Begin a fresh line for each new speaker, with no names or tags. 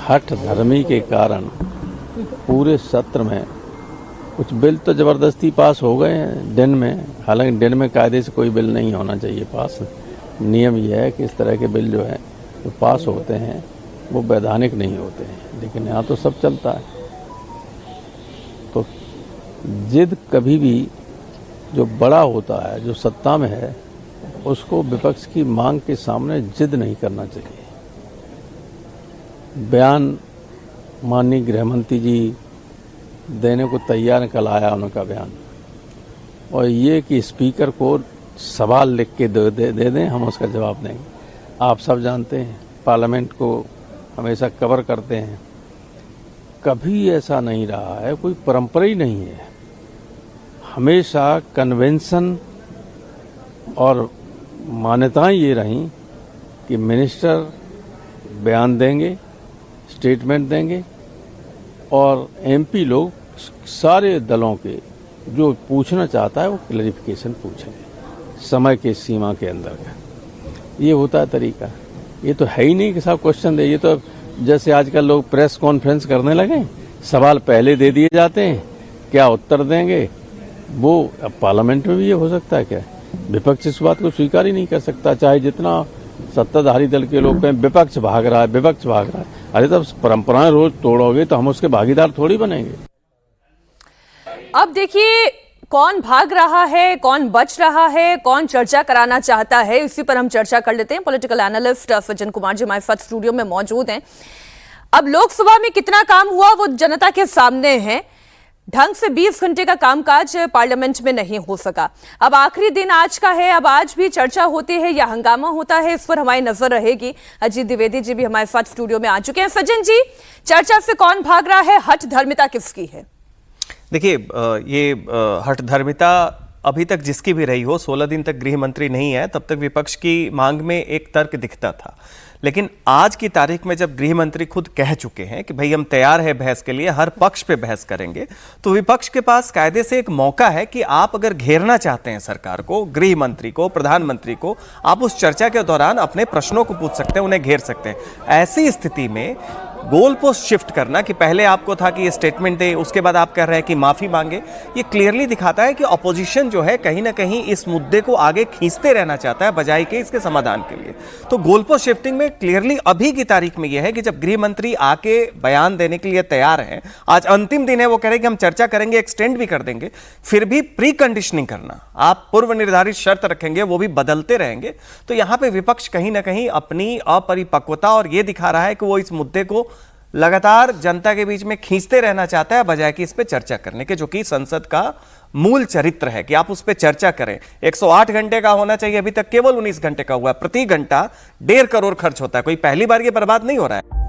हठ धर्मी के कारण पूरे सत्र में कुछ बिल तो जबरदस्ती पास हो गए हैं दिन में। हालांकि दिन में कायदे से कोई बिल नहीं होना चाहिए पास। नियम यह है कि इस तरह के बिल जो है जो पास होते हैं वो वैधानिक नहीं होते हैं, लेकिन यहाँ तो सब चलता है। तो जिद कभी भी जो बड़ा होता है, जो सत्ता में है, उसको विपक्ष की मांग के सामने जिद नहीं करना चाहिए। बयान माननीय गृहमंत्री जी देने को तैयार, कल आया उनका बयान, और ये कि स्पीकर को सवाल लिख के दे दें, हम उसका जवाब देंगे। आप सब जानते हैं, पार्लियामेंट को हमेशा कवर करते हैं, कभी ऐसा नहीं रहा है, कोई परंपरा ही नहीं है। हमेशा कन्वेंशन और मान्यताएं ये रहीं कि मिनिस्टर बयान देंगे, स्टेटमेंट देंगे, और एमपी लोग सारे दलों के जो पूछना चाहता है वो क्लैरिफिकेशन पूछेंगे समय के सीमा के अंदर का। ये होता है तरीका। ये तो है ही नहीं कि साहब क्वेश्चन दे। ये तो जैसे आजकल लोग प्रेस कॉन्फ्रेंस करने लगे, सवाल पहले दे दिए जाते हैं, क्या उत्तर देंगे वो। अब पार्लियामेंट में भी ये हो सकता है क्या? विपक्ष इस बात को स्वीकार ही नहीं कर सकता, चाहे जितना सत्ताधारी दल के लोग कहें विपक्ष भाग रहा है, विपक्ष भाग रहा है। अरे तब परंपराएं रोज तोड़ोगे तो हम उसके भागीदार थोड़ी बनेंगे।
अब देखिए, कौन भाग रहा है, कौन बच रहा है, कौन चर्चा कराना चाहता है, इसी पर हम चर्चा कर लेते हैं। पॉलिटिकल एनालिस्ट सज्जन कुमार जी हमारे साथ स्टूडियो में मौजूद हैं। अब लोकसभा में कितना काम हुआ वो जनता के सामने है। ढंग से 20 घंटे का कामकाज पार्लियामेंट में नहीं हो सका। अब आखिरी दिन आज का है, अब आज भी चर्चा होती है या हंगामा होता है, इस पर हमारी नजर रहेगी। अजीत द्विवेदी जी भी हमारे साथ स्टूडियो में आ चुके हैं। सज्जन जी, चर्चा से कौन भाग रहा है, हठ धर्मिता किसकी है?
देखिए, ये हठ धर्मिता अभी तक जिसकी भी रही हो, 16 दिन तक गृह मंत्री नहीं है, तब तक विपक्ष की मांग में एक तर्क दिखता था। लेकिन आज की तारीख में जब गृह मंत्री खुद कह चुके हैं कि भाई हम तैयार हैं बहस के लिए, हर पक्ष पे बहस करेंगे, तो विपक्ष के पास कायदे से एक मौका है कि आप अगर घेरना चाहते हैं सरकार को, गृह मंत्री को, प्रधानमंत्री को, आप उस चर्चा के दौरान अपने प्रश्नों को पूछ सकते हैं, उन्हें घेर सकते हैं। ऐसी स्थिति में गोल पोस्ट शिफ्ट करना कि पहले आपको था कि ये स्टेटमेंट दे, उसके बाद आप कह रहे हैं कि माफी मांगे, ये क्लियरली दिखाता है कि ऑपोजिशन जो है कहीं ना कहीं इस मुद्दे को आगे खींचते रहना चाहता है बजाय के इसके समाधान के लिए। तो गोल पोस्ट शिफ्टिंग में क्लियरली अभी की तारीख में यह है कि जब गृह मंत्री आके बयान देने के लिए तैयार हैं, आज अंतिम दिन है, वो कह रहे हैं कि हम चर्चा करेंगे, एक्सटेंड भी कर देंगे, फिर भी प्री कंडीशनिंग करना, आप पूर्व निर्धारित शर्त रखेंगे, वो भी बदलते रहेंगे। तो यहां पे विपक्ष कहीं ना कहीं अपनी अपरिपक्वता और ये दिखा रहा है कि वो इस मुद्दे को लगातार जनता के बीच में खींचते रहना चाहता है बजाय कि इस पे चर्चा करने के, जो कि संसद का मूल चरित्र है कि आप उस पे चर्चा करें। 108 घंटे का होना चाहिए, अभी तक केवल 19 घंटे का हुआ है। प्रति घंटा 1.5 करोड़ खर्च होता है, कोई पहली बार ये बर्बाद नहीं हो रहा है।